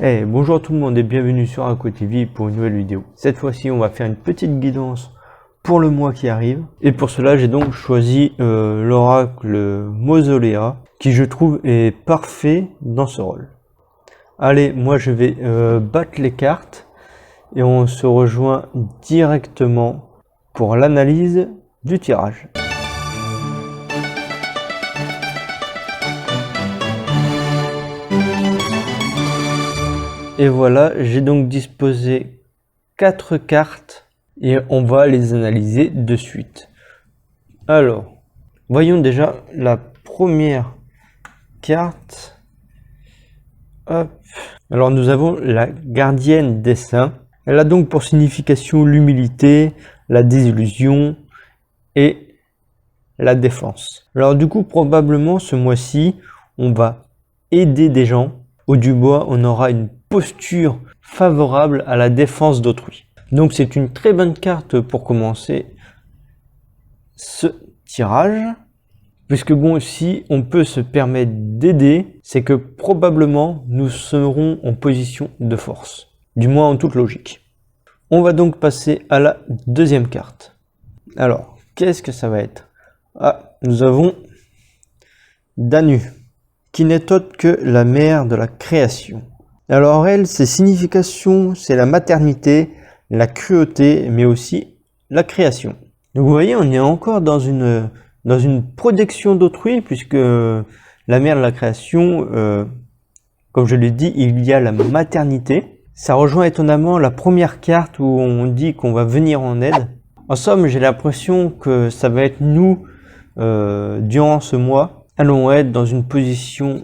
Hey, bonjour tout le monde et bienvenue sur Aqua TV pour une nouvelle vidéo. Cette fois-ci, on va faire une petite guidance pour le mois qui arrive. Et pour cela, j'ai donc choisi l'oracle Mausolea, qui je trouve est parfait dans ce rôle. Allez, moi je vais battre les cartes et on se rejoint directement pour l'analyse du tirage. Et voilà, j'ai donc disposé 4 cartes et on va les analyser de suite. Alors, voyons déjà la première carte. Hop. Alors nous avons la gardienne des saints. Elle a donc pour signification l'humilité, la désillusion et la défense. Alors du coup, probablement ce mois-ci, on va aider des gens. Au Dubois, on aura une posture favorable à la défense d'autrui. Donc c'est une très bonne carte pour commencer ce tirage. Puisque bon, si on peut se permettre d'aider, c'est que probablement nous serons en position de force. Du moins en toute logique. On va donc passer à la deuxième carte. Alors, qu'est-ce que ça va être? Ah, nous avons Danu, qui n'est autre que la mère de la création. Alors elle, ses significations, c'est la maternité, la cruauté, mais aussi la création. Donc vous voyez, on est encore dans une protection d'autrui, puisque la mère de la création, comme je l'ai dit, il y a la maternité. Ça rejoint étonnamment la première carte où on dit qu'on va venir en aide. En somme, j'ai l'impression que ça va être nous, durant ce mois, allons être dans une position,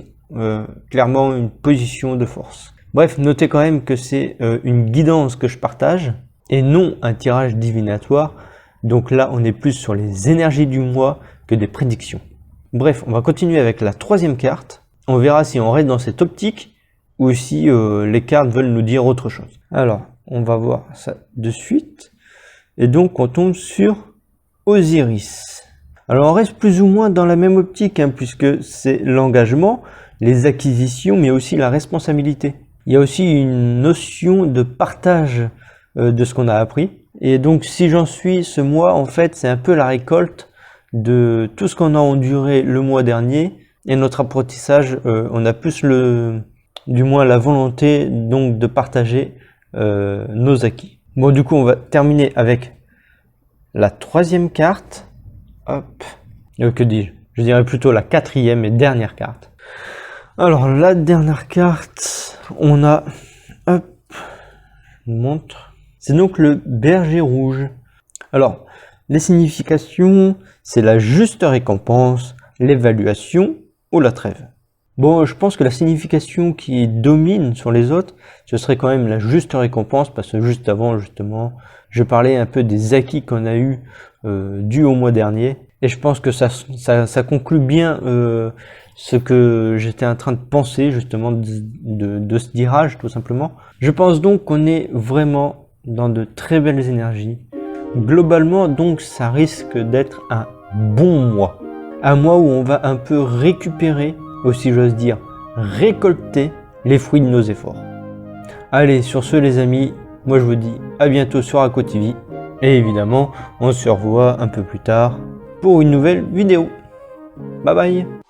clairement une position de force. Bref, notez quand même que c'est une guidance que je partage et non un tirage divinatoire. Donc là, on est plus sur les énergies du mois que des prédictions. Bref, on va continuer avec la troisième carte. On verra si on reste dans cette optique ou si les cartes veulent nous dire autre chose. Alors, on va voir ça de suite. Et donc, on tombe sur Osiris. Alors, on reste plus ou moins dans la même optique, hein, puisque c'est l'engagement, les acquisitions, mais aussi la responsabilité. Il y a aussi une notion de partage de ce qu'on a appris. Et donc, si j'en suis ce mois, en fait, c'est un peu la récolte de tout ce qu'on a enduré le mois dernier. Et notre apprentissage, on a plus du moins la volonté donc de partager nos acquis. Bon, du coup, on va terminer avec la troisième carte. Hop. Que dis-je? Je dirais plutôt la quatrième et dernière carte. Alors, la dernière carte, on a... Hop. Je vous montre. C'est donc le berger rouge. Alors, les significations, c'est la juste récompense, l'évaluation ou la trêve. Bon, je pense que la signification qui domine sur les autres, ce serait quand même la juste récompense, parce que juste avant, justement, je parlais un peu des acquis qu'on a eu dû au mois dernier. Et je pense que ça conclut bien ce que j'étais en train de penser, justement, de ce tirage, tout simplement. Je pense donc qu'on est vraiment dans de très belles énergies. Globalement, donc, ça risque d'être un bon mois. Un mois où on va un peu récupérer, aussi j'ose dire, récolter les fruits de nos efforts. Allez, sur ce les amis, moi je vous dis à bientôt sur Aqua TV. Et évidemment, on se revoit un peu plus tard pour une nouvelle vidéo. Bye bye!